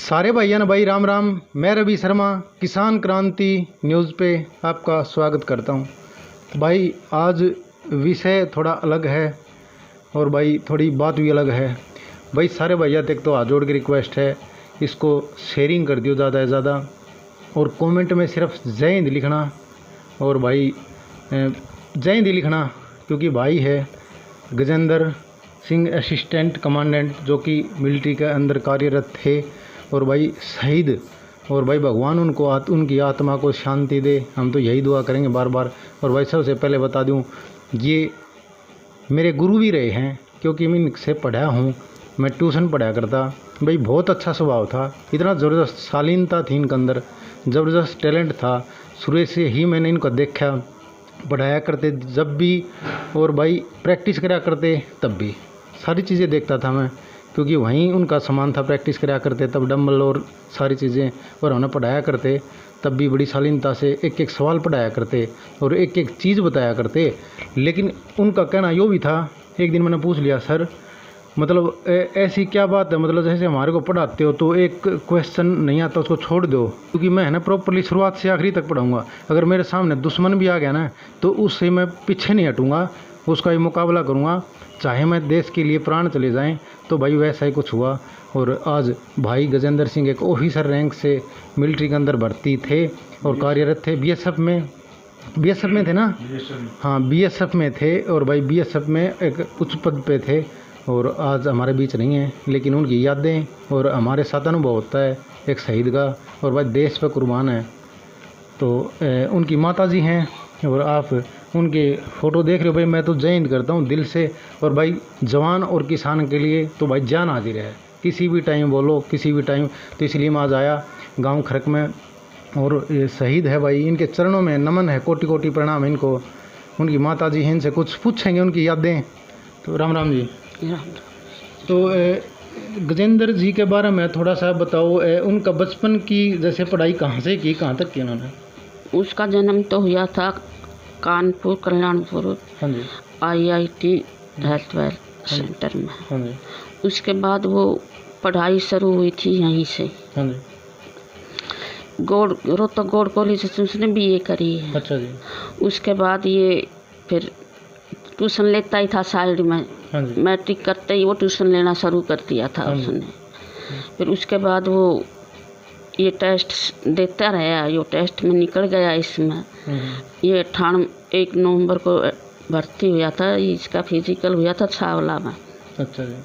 सारे भाइयों ने भाई राम राम। मैं रवि शर्मा किसान क्रांति न्यूज़ पे आपका स्वागत करता हूं। तो भाई आज विषय थोड़ा अलग है और भाई थोड़ी बात भी अलग है। भाई सारे भैया तक तो हाथ जोड़ के रिक्वेस्ट है, इसको शेयरिंग कर दियो ज़्यादा से ज़्यादा और कमेंट में सिर्फ जय हिंद लिखना। और भाई जय हिंद लिखना क्योंकि भाई है गजेंद्र सिंह असिस्टेंट कमांडेंट जो कि मिलिट्री के अंदर कार्यरत थे और भाई शहीद। और भाई भगवान उनकी आत्मा को शांति दे, हम तो यही दुआ करेंगे बार बार। और भाई सबसे पहले बता दूं, ये मेरे गुरु भी रहे हैं क्योंकि मैं इनसे पढ़ा हूँ, मैं ट्यूशन पढ़ाया करता। भाई बहुत अच्छा स्वभाव था, इतना ज़बरदस्त शालीनता थी इनके अंदर, ज़बरदस्त टैलेंट था। शुरू से ही मैंने इनको देखा, पढ़ाया करते जब भी और भाई प्रैक्टिस करा करते तब भी सारी चीज़ें देखता था मैं, क्योंकि वहीं उनका सामान था। प्रैक्टिस कराया करते तब डंबल और सारी चीज़ें, और उन्हें पढ़ाया करते तब भी बड़ी शालीनता से एक एक सवाल पढ़ाया करते और एक एक चीज़ बताया करते। लेकिन उनका कहना यो भी था, एक दिन मैंने पूछ लिया, सर मतलब ऐसी क्या बात है, मतलब जैसे हमारे को पढ़ाते हो तो एक क्वेश्चन नहीं आता उसको छोड़ दो, क्योंकि मैं है ना प्रॉपरली शुरुआत से आखिरी तक पढ़ाऊँगा। अगर मेरे सामने दुश्मन भी आ गया ना तो उससे मैं पीछे नहीं हटूँगा, उसका ही मुकाबला करूँगा, चाहे मैं देश के लिए प्राण चले जाएं। तो भाई वैसा ही कुछ हुआ और आज भाई गजेंद्र सिंह एक ऑफिसर रैंक से मिलिट्री के अंदर भर्ती थे और कार्यरत थे। बीएसएफ में थे ना, हाँ बीएसएफ में थे और भाई बीएसएफ में एक उच्च पद पे थे और आज हमारे बीच नहीं है। लेकिन उनकी यादें और हमारे साथ अनुभव होता है एक शहीद का, और भाई देश पे कुर्बान है। तो उनकी माताजी हैं और आप उनके फ़ोटो देख रहे हो। भाई मैं तो जय हिंद करता हूँ दिल से। और भाई जवान और किसान के लिए तो भाई जान हाजिर है, किसी भी टाइम बोलो किसी भी टाइम। तो इसलिए मैं आज आया गांव खरक में और ये शहीद है भाई, इनके चरणों में नमन है, कोटि कोटि प्रणाम है इनको। उनकी माताजी हैं, इनसे कुछ पूछेंगे उनकी यादें। तो राम राम जी। तो गजेंद्र जी के बारे में थोड़ा सा बताओ, उनका बचपन की जैसे पढ़ाई कहाँ से की, कहाँ तक की उन्होंने? उसका जन्म तो हुआ था कानपुर कल्याणपुर हाँ जी, IIT हेल्थ वेल सेंटर में। हाँ जी, उसके बाद वो पढ़ाई शुरू हुई थी यहीं से, हाँ जी, रोहतक गौड़ कॉलेज से उसने BA करी है। अच्छा जी, उसके बाद ये फिर ट्यूशन लेता ही था साइड में। हाँ जी, मैट्रिक करते ही वो ट्यूशन लेना शुरू कर दिया था हाँ जी। उसने। फिर उसके बाद वो ये टेस्ट देता रहा, ये टेस्ट में निकल गया इसमें। ये 1 नवंबर को भर्ती हुआ था, इसका फिजिकल हुआ था छावला में। अच्छा जी।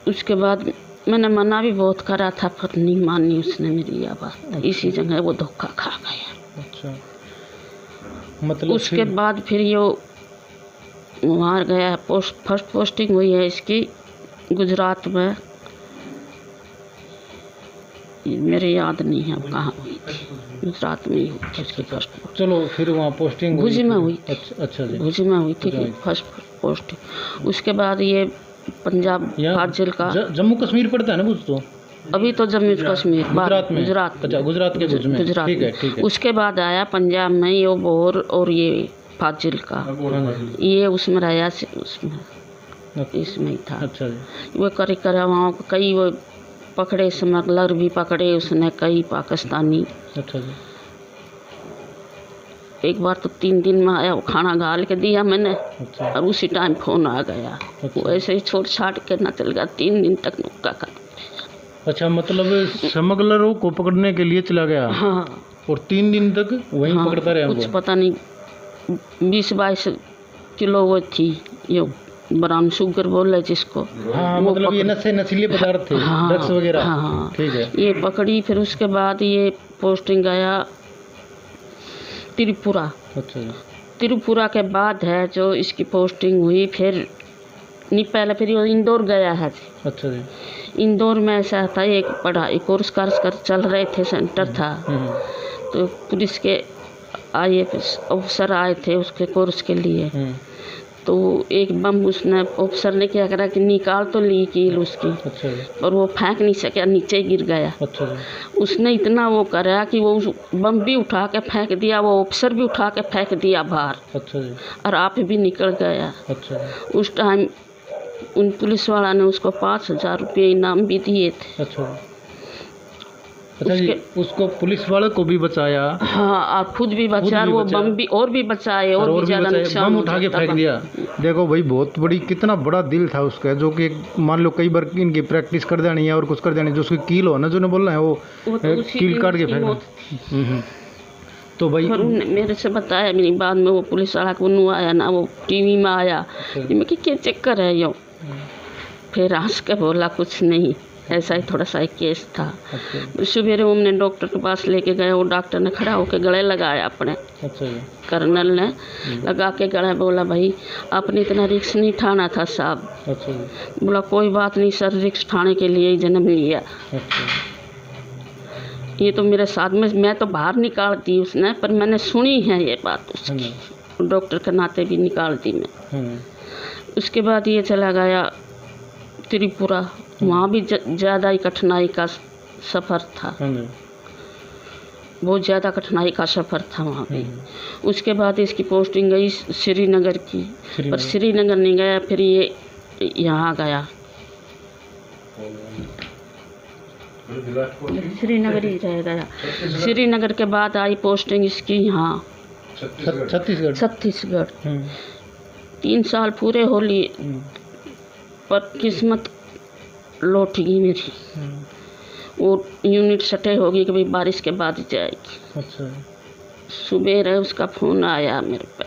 उसके बाद मैंने मना भी बहुत करा था पर नहीं मानी उसने मेरी यह बात। इसी जगह वो धोखा खा गया। अच्छा, मतलब उसके बाद फिर ये वहाँ गया, फर्स्ट पोस्टिंग हुई है इसकी गुजरात में। मेरे याद नहीं है कहाँ हुई थी, गुजरात में ही हुई थी उसकी फर्स्ट पोस्टिंग। चलो फिर वहाँ पोस्टिंग भुज में हुई थी। अच्छा जी, भुज में हुई थी फर्स्ट पोस्टिंग। उसके बाद ये पंजाब फाजिल का जम्मू कश्मीर पड़ता है ना भुज? तो अभी तो जम्मू कश्मीर गुजरात में, गुजरात अच्छा गुजरात के भुज में, गुजरात ठीक है में। ठीक है। उसके बाद आया पंजाब में ये बोर और ये फाजिल का, ये उसमें रहा उसमें इसमें ही था। अच्छा जी, वो करे वहाँ कई वो पकड़े, स्मगलर भी पकड़े उसने, कई पाकिस्तानी। अच्छा जी, एक बार तो 3 दिन में आया, वो खाना गाल के दिया मैंने। अच्छा, और उसी टाइम फोन आ गया। अच्छा। वो ऐसे ही छोड़ छाट के ना चल गया, 3 दिन तक नुक्का कर। अच्छा, मतलब स्मगलरों को पकड़ने के लिए चला गया? हाँ, और 3 दिन तक वहीं हाँ, पकड़ता रहा? कुछ पता नहीं 20-22 किलो वो थी, ये ब्राउन शुगर बोल रहे जिसको। हाँ, मतलब ये नशीले पदार्थ थे, हाँ, ड्रग्स वगैरह। हाँ, ठीक है। ये पकड़ी। फिर उसके बाद ये पोस्टिंग आया त्रिपुरा। अच्छा जी, त्रिपुरा के बाद है जो इसकी पोस्टिंग हुई। फिर नहीं, पहले फिर वो इंदौर गया है। अच्छा जी, इंदौर में ऐसा था, एक पढ़ाई कोर्स कर चल रहे थे, सेंटर था। तो पुलिस के IAS ऑफिसर आए थे उसके कोर्स के लिए। तो एक बम उसने ऑफिसर ने क्या करा कि निकाल तो ली कील उसकी। अच्छा जी, और वो फेंक नहीं सका, नीचे गिर गया। अच्छा जी, उसने इतना वो करा कि वो बम भी उठा के फेंक दिया, वो ऑफिसर भी उठा के फेंक दिया बाहर। अच्छा जी, और आप भी निकल गया। अच्छा जी, उस टाइम उन पुलिस वाला ने उसको 5,000 रुपये इनाम भी दिए थे। अच्छा जी, उसको पुलिस वाले को भी बचाया। हाँ, और खुद भी बचा, और वो बम भी और भी बचाए, और भी ज़्यादा नुकसान बम उठा के फेंक दिया। देखो भाई, बहुत बड़ी, कितना बड़ा दिल था उसका, जो कि मान लो कई बार इनकी प्रैक्टिस कर देनी है और कुछ कर देनी, जो उसकी कील हो ना, जो ने बोलना है वो कील काट के फेंक। तो भाई उन्होंने मेरे से बताया, मेरी बाद में वो पुलिस वाला को आया ना, वो टीवी में आया, मैं कि क्या चक्कर है यो, फिर हंस के बोला कुछ नहीं, ऐसा ही थोड़ा सा केस था। सवेरे हमने डॉक्टर के पास लेके गए, वो डॉक्टर ने खड़ा होकर गले लगाया अपने। कर्नल ने लगा के गले, बोला भाई आपने इतना रिक्स नहीं ठाना था साहब। बोला कोई बात नहीं सर, रिक्स ठाने के लिए ही जन्म लिया। ये तो मेरे साथ में, मैं तो बाहर निकाल दी उसने, पर मैंने सुनी है ये बात उसकी, डॉक्टर के नाते भी निकाल दी मैं। उसके बाद ये चला गया त्रिपुरा, वहाँ भी ज़्यादा ही कठिनाई का सफ़र था, बहुत ज़्यादा कठिनाई का सफ़र था वहाँ पे। उसके बाद इसकी पोस्टिंग गई श्रीनगर की, पर श्रीनगर नहीं गया, फिर ये यहाँ गया, श्रीनगर ही रह गया। श्रीनगर के बाद आई पोस्टिंग इसकी यहाँ छत्तीसगढ़। 3 साल पूरे हो लिए, पर किस्मत लौट गई मेरी, वो यूनिट सटे होगी कि भाई बारिश के बाद जाएगी। सुबह रहे उसका फ़ोन आया मेरे पे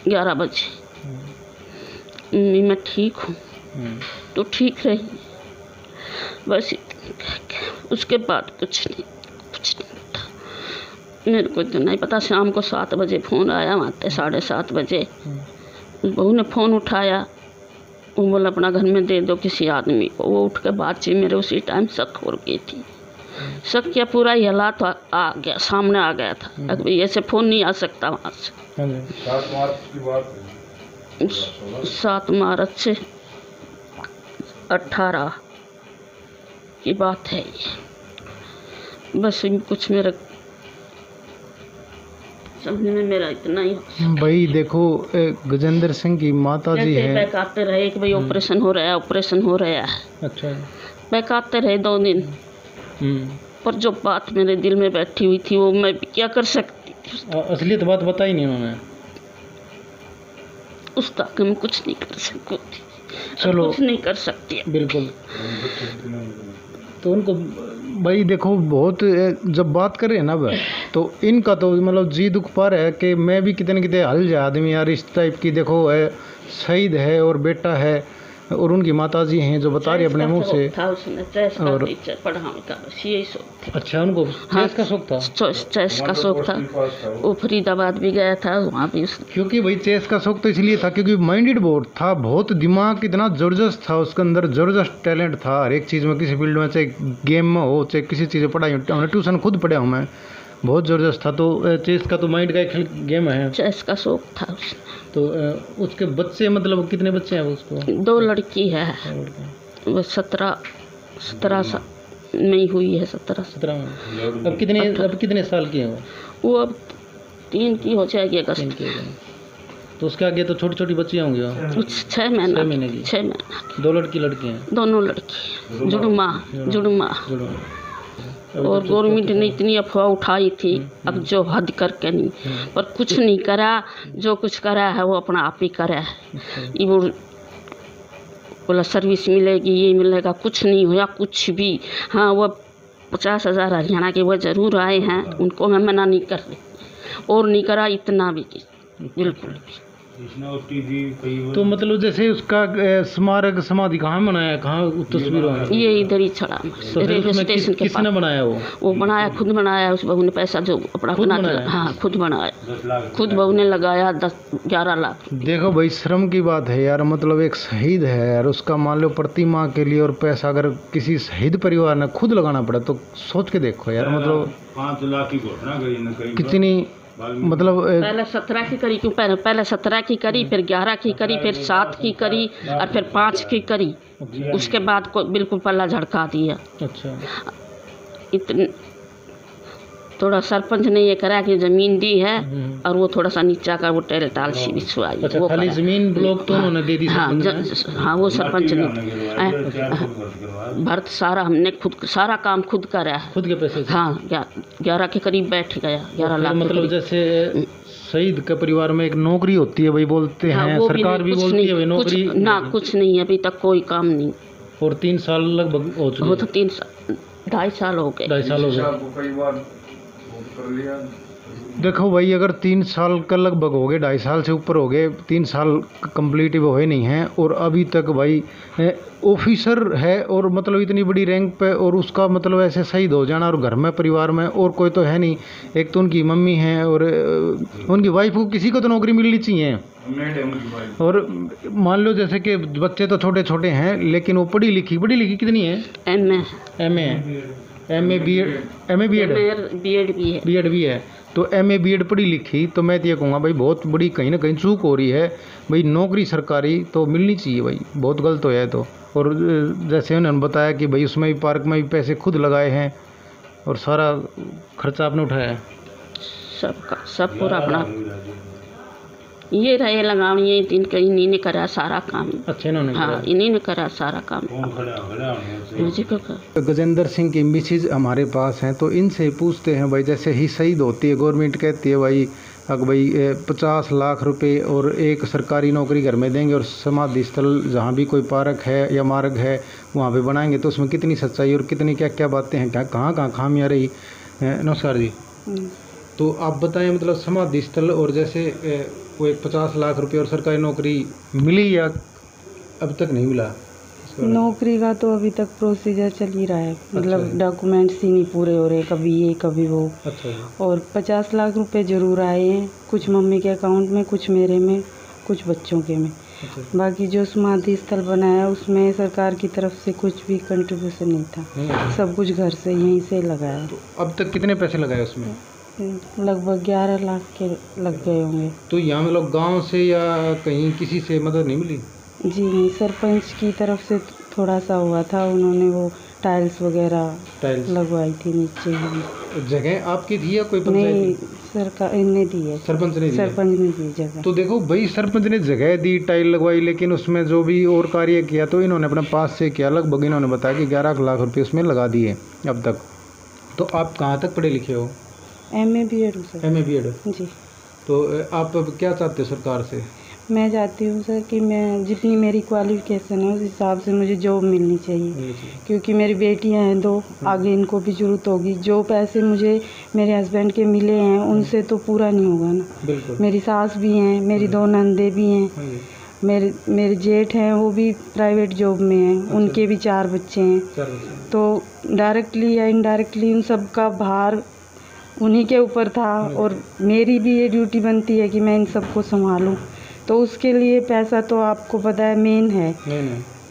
11 बजे, मैं ठीक हूँ, तो ठीक रही, बस उसके बाद कुछ नहीं था। मेरे को तो नहीं पता, शाम को 7 बजे फ़ोन आया, वहाँ 7:30 बजे बहू ने फ़ोन उठाया, वो बोला अपना घर में दे दो किसी आदमी को। वो उठ के बातचीत, मेरे उसी टाइम शक हो गई थी, शक क्या पूरा ही हालात आ गया, सामने आ गया था, अब ऐसे फ़ोन नहीं आ सकता वहाँ से। 7 मार्च से 18 की बात है ये। बस कुछ मेरा समझने में मेरा इतना ही। भाई देखो, गजेंद्र सिंह की माता जी है, बहकाते रहे कि भाई ऑपरेशन हो रहा है, ऑपरेशन हो रहा है। अच्छा, बहकाते रहे 2 दिन, पर जो बात मेरे दिल में बैठी हुई थी वो मैं क्या कर सकती थी। असलियत बात बताई नहीं उन्होंने, उस तक मैं कुछ नहीं कर सकती, चलो कुछ नहीं कर सकती बिल्कुल। तो उनको भाई देखो, बहुत जब बात कर रहे हैं ना तो इनका तो मतलब जी दुख पा रहा है कि मैं भी कितने कितने हल जाए आदमी यार, इस टाइप की। देखो है, शहीद है और बेटा है, और उनकी माताजी हैं जो बता रही अपने मुंह से। और अच्छा, उनको चेस का शौक था, चेस का शौक था, वो फरीदाबाद भी गया था, वहाँ भी क्योंकि भाई चेस का शौक तो इसलिए था क्योंकि माइंडेड बहुत था, बहुत दिमाग इतना ज़बरदस्त था उसके अंदर, ज़बरदस्त टैलेंट था हर एक चीज़ में, किसी फील्ड में, चाहे गेम में हो चाहे किसी चीज़ में। पढ़ाई हमने ट्यूशन खुद पढ़ा हूँ मैं, बहुत ज़बरदस्त था। तो चेस का तो माइंड का एक गेम है, चेस का शौक था। तो उसके बच्चे, मतलब कितने बच्चे हैं उसको? 2 लड़की है, वो 17 में हुई है, 17 में। अब कितने साल की है वो? अब 3 की हो जाएगी अगस्त की। तो उसके आगे तो छोटी छोटी बच्चियाँ होंगी, 6 महीने की। 6 महीने। 2 लड़की हैं, दोनों लड़की, जुड़मा। और गवर्नमेंट ने इतनी अफवाह उठाई थी, अब जो हद करके नहीं, पर कुछ नहीं करा, जो कुछ करा है वो अपना आप ही करा है। ये वो बोला सर्विस मिलेगी, ये मिलेगा, कुछ नहीं हुआ कुछ भी। हाँ, वो 50,000 हरियाणा के वो ज़रूर आए हैं, उनको मैं मना नहीं कर रही, और नहीं करा इतना भी बिल्कुल भी। तो मतलब जैसे उसका स्मारक समाधि कहाँ बनाया, कहाँ तस्वीर? ये इधर ही छड़ा रेलवे स्टेशन के किसने बनाया? वो बनाया, खुद बनाया। उस बहू ने पैसा जो अपना बनाया, हाँ खुद बनाया, खुद बहू ने लगाया 10-11 लाख। देखो भाई, श्रम की बात है यार, मतलब एक शहीद है यार, उसका मान लो प्रतिमा के लिए और पैसा अगर किसी शहीद परिवार ने खुद लगाना पड़ा तो सोच के देखो यार, मतलब 5 लाख की घोषणा करी, कितनी, मतलब पहले 17 की करी, क्यों पहले 17 की करी, फिर 11 की करी, फिर 7 की करी, और फिर 5 की करी। उसके बाद को बिल्कुल पल्ला झड़का दिया। अच्छा, इतने थोड़ा सरपंच ने ये करा कि जमीन दी है और वो थोड़ा सा नीचा का वो टेल टाल सी बिछवाई। अच्छा, वो खाली करा। जमीन ब्लॉक तो उन्होंने दे दी हाँ सरपंच ने? हाँ वो सरपंच ने भरत सारा हमने खुद सारा काम खुद करा है, खुद के पैसे से? हाँ 11 के करीब बैठ गया, 11 लाख के मतलब करीब। जैसे शहीद के परिवार में एक नौकरी होती है भाई बोलते हाँ, हैं, वो सरकार भी बोलती है भाई नौकरी ना, कुछ नहीं अभी तक कोई काम नहीं। और 3 साल लगभग हो चुके? वो तो 2.5 साल हो गए। 2.5 साल हो गए। देखो भाई, अगर 3 साल का लगभग हो गए, 2.5 साल से ऊपर हो गए, 3 साल कंप्लीट वो हुए नहीं हैं और अभी तक भाई ऑफिसर है और मतलब इतनी बड़ी रैंक पे, और उसका मतलब ऐसे शहीद हो जाना, और घर में परिवार में और कोई तो है नहीं, एक तो उनकी मम्मी है और उनकी वाइफ को, किसी को तो नौकरी मिलनी चाहिए। और मान लो जैसे कि बच्चे तो छोटे छोटे हैं लेकिन वो पढ़ी लिखी कितनी है? एमए बीएड भी है। तो एमए बीएड पढ़ी लिखी, तो मैं तो ये कहूँगा भाई बहुत बड़ी कहीं ना कहीं चूक हो रही है भाई, नौकरी सरकारी तो मिलनी चाहिए भाई, बहुत गलत होया है तो। और जैसे उन्होंने बताया कि भाई उसमें भी पार्क में भी पैसे खुद लगाए हैं और सारा खर्चा आपने उठाया है? सब पूरा अपना ये रहे लगावनी, इन्हीं ने करा सारा काम। अच्छा, इन्होंने? हाँ, इन्हीं ने करा सारा काम। गजेंद्र सिंह की मिसेज हमारे पास हैं, तो इनसे पूछते हैं भाई, जैसे ही शहीद होती है गवर्नमेंट कहती है भाई अगर भाई 50 लाख रुपए और एक सरकारी नौकरी घर में देंगे और समाधि स्थल जहाँ भी कोई पार्क है या मार्ग है वहाँ पे बनाएंगे, तो उसमें कितनी सच्चाई और कितनी क्या क्या बातें हैं, क्या कहाँ खामियाँ रही? नमस्कार जी। तो आप बताएं, मतलब समाधि स्थल और जैसे वो 50 लाख रुपए और सरकारी नौकरी मिली या अब तक नहीं मिला? नौकरी का तो अभी तक प्रोसीजर चल ही रहा है, मतलब डॉक्यूमेंट्स ही नहीं पूरे हो रहे, कभी ये कभी वो। अच्छा। और 50 लाख रुपए ज़रूर आए हैं, कुछ मम्मी के अकाउंट में, कुछ मेरे में, कुछ बच्चों के में। अच्छा। बाकी जो समाधि स्थल बनाया उसमें सरकार की तरफ से कुछ भी कंट्रीब्यूशन नहीं था, सब कुछ घर से यहीं से लगाया। तो अब तक कितने पैसे लगाए उसमें? लगभग 11 लाख के लग गए होंगे। तो यहाँ मतलब गांव से या कहीं किसी से मदद नहीं मिली? जी नहीं, सरपंच की तरफ से थोड़ा सा हुआ था, उन्होंने वो टाइल्स वगैरह लगवाई थी नीचे। जगह आपकी थी या कोई पंचायत? नहीं, सरकार ने दी है, सरपंच ने दी जगह। तो देखो भाई, सरपंच ने जगह दी, टाइल लगवाई, लेकिन उसमें जो भी और कार्य किया तो इन्होंने अपने पास से किया। लगभग इन्होंने बताया कि 11 लाख रुपए उसमें लगा दिए अब तक। तो आप कहाँ तक पढ़े लिखे हो? MA BEd sir. MA BEd जी। तो आप अब क्या चाहते हो सरकार से? मैं चाहती हूँ सर कि मैं जितनी मेरी क्वालिफिकेशन है उस हिसाब से मुझे जॉब मिलनी चाहिए, क्योंकि मेरी बेटियाँ हैं 2, आगे इनको भी ज़रूरत होगी। जो पैसे मुझे मेरे हस्बैंड के मिले हैं उनसे तो पूरा नहीं होगा ना। बिल्कुल। मेरी सास भी हैं, मेरी 2 नंदे भी हैं, मेरे जेठ हैं, वो भी प्राइवेट जॉब में हैं। अच्छा। उनके भी 4 बच्चे हैं। तो डायरेक्टली या इनडायरेक्टली उन सब का भार उन्हीं के ऊपर था, और मेरी भी ये ड्यूटी बनती है कि मैं इन सबको संभालूं। तो उसके लिए पैसा तो आपको पता है मेन है।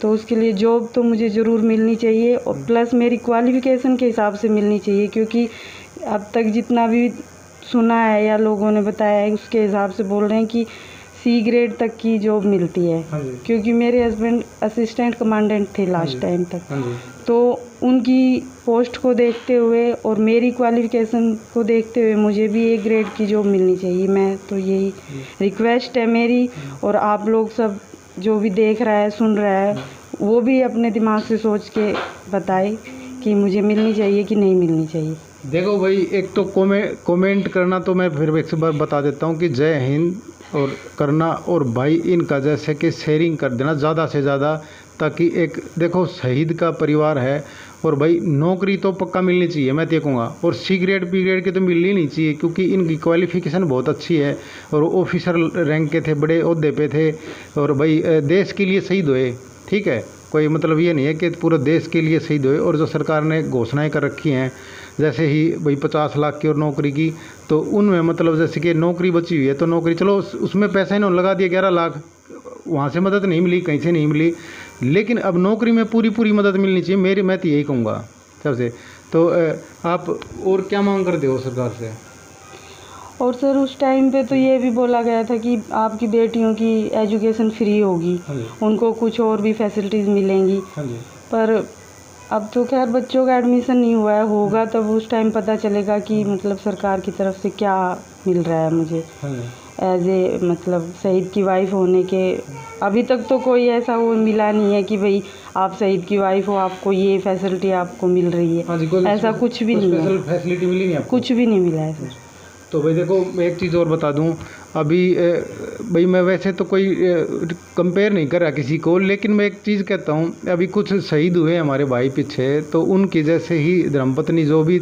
तो उसके लिए जॉब तो मुझे ज़रूर मिलनी चाहिए, और प्लस मेरी क्वालिफ़िकेशन के हिसाब से मिलनी चाहिए, क्योंकि अब तक जितना भी सुना है या लोगों ने बताया है उसके हिसाब से बोल रहे हैं कि C ग्रेड तक की जॉब मिलती है। क्योंकि मेरे हस्बैंड असिस्टेंट कमांडेंट थे लास्ट टाइम तक, तो उनकी पोस्ट को देखते हुए और मेरी क्वालिफ़िकेशन को देखते हुए मुझे भी A ग्रेड की जॉब मिलनी चाहिए। मैं तो यही रिक्वेस्ट है मेरी, और आप लोग सब जो भी देख रहा है सुन रहा है वो भी अपने दिमाग से सोच के बताए कि मुझे मिलनी चाहिए कि नहीं मिलनी चाहिए। देखो भाई, एक तो कमेंट करना तो मैं फिर एक बार बता देता हूँ कि जय हिंद और करना, और भाई इनका जैसे कि शेयरिंग कर देना ज़्यादा से ज़्यादा, ताकि एक देखो शहीद का परिवार है, और भाई नौकरी तो पक्का मिलनी चाहिए मैं तो कहूँगा, और C ग्रेड P ग्रेड की तो मिलनी नहीं चाहिए, क्योंकि इनकी क्वालिफ़िकेशन बहुत अच्छी है और ऑफिसर रैंक के थे, बड़े ओहदे पे थे, और भाई देश के लिए शहीद हुए। ठीक है, कोई मतलब ये नहीं है कि पूरे देश के लिए शहीद हुए। और जो सरकार ने घोषणाएं कर रखी हैं, जैसे ही भाई 50 लाख की और नौकरी की, तो उनमें मतलब जैसे कि नौकरी बची हुई है तो नौकरी, चलो उसमें पैसा इन्होंने लगा दिया 11 लाख, वहाँ से मदद नहीं मिली, कहीं से नहीं मिली, लेकिन अब नौकरी में पूरी मदद मिलनी चाहिए मैं तो यही कहूँगा सबसे। तो आप और क्या मांग करते हो सरकार से? और सर उस टाइम पे तो ये भी बोला गया था कि आपकी बेटियों की एजुकेशन फ्री होगी, उनको कुछ और भी फैसिलिटीज़ मिलेंगी, पर अब तो खैर बच्चों का एडमिशन नहीं हुआ है, होगा तब उस टाइम पता चलेगा कि मतलब सरकार की तरफ से क्या मिल रहा है मुझे एज ए मतलब शहीद की वाइफ होने के। अभी तक तो कोई ऐसा वो मिला नहीं है कि भाई आप शहीद की वाइफ हो, आपको ये फैसिलिटी आपको मिल रही है, ऐसा कुछ भी नहीं है, फैसिलिटी मिली नहीं आपको? कुछ भी नहीं मिला है सर। तो भाई देखो, मैं एक चीज़ और बता दूं, अभी भाई मैं वैसे तो कोई कंपेयर नहीं कर रहा किसी को, लेकिन मैं एक चीज़ कहता हूं, अभी कुछ शहीद हुए हमारे भाई पीछे, तो उनकी जैसे ही धर्मपत्नी जो भी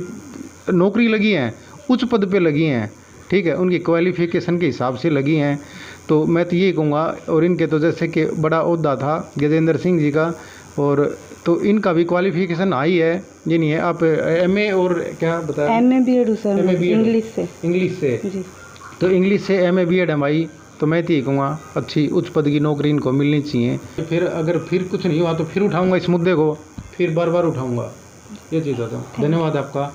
नौकरी लगी हैं, उच्च पद पे लगी हैं, ठीक है, उनकी क्वालिफिकेशन के हिसाब से लगी हैं, तो मैं तो यही कहूँगा। और इनके तो जैसे कि बड़ा ओहदा था गजेंद्र सिंह जी का, और तो इनका भी क्वालिफिकेशन आई है, ये नहीं है। आप एमए और क्या बताया? एमए बीएड सर, इंग्लिश से जी। तो इंग्लिश से एमए बीएड है भाई, तो मैं तो यही कहूँगा अच्छी उच्च पद की नौकरी इनको मिलनी चाहिए। फिर अगर फिर कुछ नहीं हुआ तो फिर उठाऊँगा इस मुद्दे को, फिर बार बार उठाऊँगा, ये चीज़ होता हूँ। धन्यवाद आपका।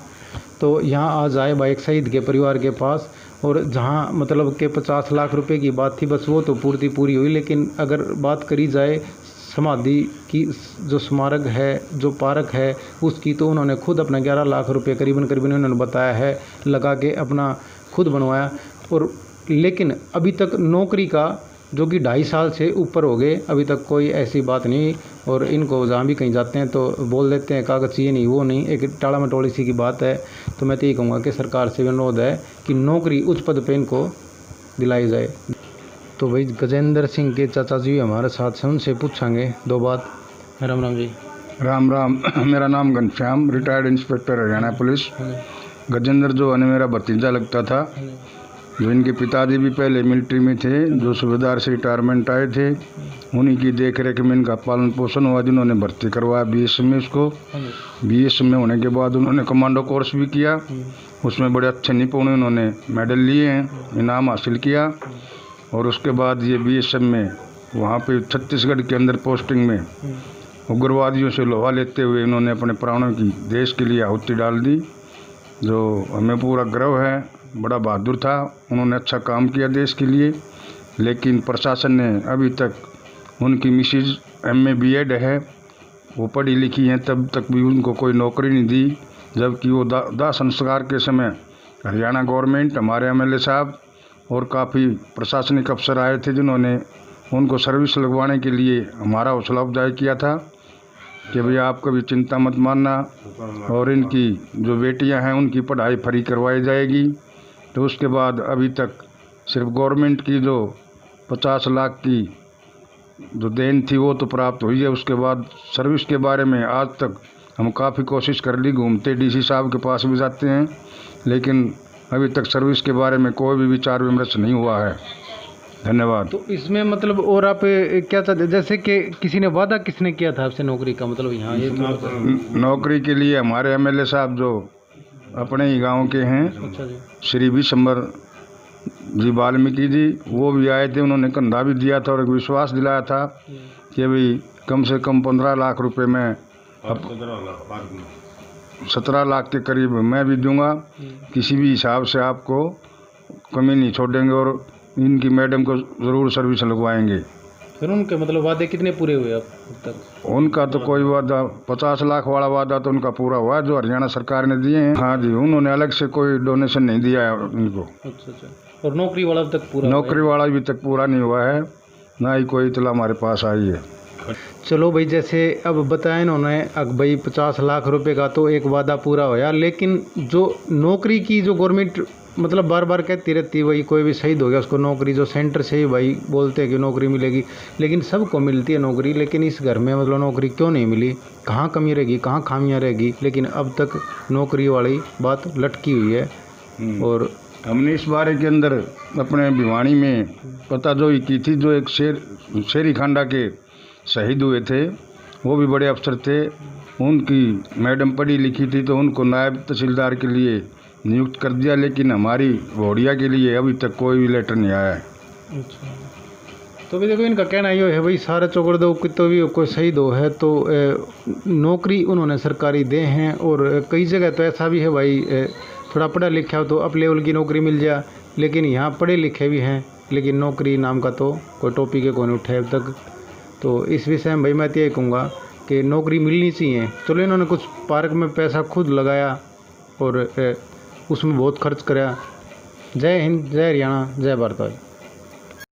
तो यहाँ आज आए भाई एक शहीद के परिवार के पास, और जहाँ मतलब के 50 लाख रुपए की बात थी, बस वो तो पूरी हुई, लेकिन अगर बात करी जाए समाधि की, जो स्मारक है, जो पार्क है, उसकी, तो उन्होंने खुद अपना 11 लाख रुपए करीबन उन्होंने बताया है लगा के अपना खुद बनवाया। और लेकिन अभी तक नौकरी का जो कि 2.5 साल से ऊपर हो गए, अभी तक कोई ऐसी बात नहीं। और इनको जहाँ भी कहीं जाते हैं तो बोल देते हैं कागज़ चाहिए, नहीं वो नहीं, एक टाला मटोली सी की बात है। तो मैं तो यही कहूँगा कि सरकार से अनुरोध है कि नौकरी उच्च पद पे इनको दिलाई जाए। तो भाई गजेंद्र सिंह के चाचा जी हमारे साथ हैं, उनसे पूछेंगे 2 बात। राम राम जी। राम राम। मेरा नाम Ghanshyam, retired inspector Haryana police. Gajendra जो है मेरा भतीजा लगता था, जो इनके पिताजी भी पहले मिलिट्री में थे, जो सूबेदार से रिटायरमेंट आए थे, उन्हीं की देख रेख में इनका पालन पोषण हुआ, जिन्होंने भर्ती करवाया बीएसएफ में इसको। बीएसएफ में होने के बाद उन्होंने कमांडो कोर्स भी किया, उसमें बड़े अच्छे निपुण उन्होंने मेडल लिए हैं, इनाम हासिल किया। और उसके बाद ये बीएसएफ में वहाँ पे छत्तीसगढ़ के अंदर पोस्टिंग में उग्रवादियों से लोहा लेते हुए इन्होंने अपने प्राणों की देश के लिए आहुति डाल दी, जो हमें पूरा गर्व है। बड़ा बहादुर था, उन्होंने अच्छा काम किया देश के लिए। लेकिन प्रशासन ने अभी तक, उनकी मिसेज एमए बीएड है, वो पढ़ी लिखी हैं, तब तक भी उनको कोई नौकरी नहीं दी, जबकि वो दाह संस्कार के समय हरियाणा गवर्नमेंट, हमारे एमएलए साहब और काफ़ी प्रशासनिक अफसर आए थे, जिन्होंने उनको सर्विस लगवाने के लिए हमारा हौसला अफजाई किया था कि भैया आप कभी चिंता मत मानना, और इनकी जो बेटियां हैं उनकी पढ़ाई फ्री करवाई जाएगी। तो उसके बाद अभी तक सिर्फ गवर्नमेंट की जो 50 लाख की जो देन थी वो तो प्राप्त हुई है। उसके बाद सर्विस के बारे में आज तक हम काफ़ी कोशिश कर ली, घूमते डीसी साहब के पास भी जाते हैं, लेकिन अभी तक सर्विस के बारे में कोई भी विचार विमर्श नहीं हुआ है। धन्यवाद। तो इसमें मतलब और आप क्या चाहते, जैसे कि किसी ने वादा किसने किया था आपसे नौकरी का, मतलब यहाँ ये नौकरी के लिए हमारे एमएलए साहब जो अपने ही गांव के हैं, अच्छा जी, श्री विशंबर जी वाल्मीकि जी, वो भी आए थे, उन्होंने कंधा भी दिया था और एक विश्वास दिलाया था कि भाई कम से कम 15 लाख रुपए में 17 लाख के करीब मैं भी दूंगा, किसी भी हिसाब से आपको कमी नहीं छोड़ेंगे और इनकी मैडम को ज़रूर सर्विस लगवाएंगे। फिर उनके मतलब वादे कितने पूरे हुए अब तक? उनका तो कोई वादा, 50 लाख वाला वादा तो उनका पूरा हुआ जो हरियाणा सरकार ने दिए हैं। हाँ जी, उन्होंने अलग से कोई डोनेशन नहीं दिया है उनको। अच्छा। और नौकरी वाला अब तक पूरा? नौकरी वाला अभी तक पूरा नहीं हुआ है, ना ही कोई इतला हमारे पास आई है। चलो भाई, जैसे अब बताया इन्होंने, अब भाई 50 लाख रुपए का तो एक वादा पूरा होया, लेकिन जो नौकरी की जो गवर्नमेंट मतलब बार बार कहती रहती है, वही कोई भी शहीद हो गया उसको नौकरी, जो सेंटर से ही भाई बोलते हैं कि नौकरी मिलेगी, लेकिन सबको मिलती है नौकरी, लेकिन इस घर में मतलब नौकरी क्यों नहीं मिली, कहाँ कमी रहेगी, कहाँ खामियाँ रहेगी, लेकिन अब तक नौकरी वाली बात लटकी हुई है। और हमने इस बारे के अंदर अपने भिवानी में पता जो ही की थी, जो एक शेरी खांडा के शहीद हुए थे, वो भी बड़े अफसर थे, उनकी मैडम पढ़ी लिखी थी, तो उनको नायब तहसीलदार के लिए नियुक्त कर दिया, लेकिन हमारी घोड़िया के लिए अभी तक कोई भी लेटर नहीं आया है। अच्छा, तो भी देखो इनका कहना ये है भाई, सारे चौकड़ दो तो भी कोई शहीद हो है तो नौकरी उन्होंने सरकारी दे हैं, और कई जगह तो ऐसा भी है भाई थोड़ा पढ़ा लिखा हो तो अप लेवल की नौकरी मिल जाए, लेकिन यहाँ पढ़े लिखे भी हैं, लेकिन नौकरी नाम का तो कोई टॉपिक है कोई नहीं उठे अब तक। तो इस विषय में भाई मैं तो ये कहूँगा कि नौकरी मिलनी चाहिए। चलो इन्होंने कुछ पार्क में पैसा खुद लगाया और उसमें बहुत खर्च कराया। जय हिंद, जय हरियाणा, जय भारत।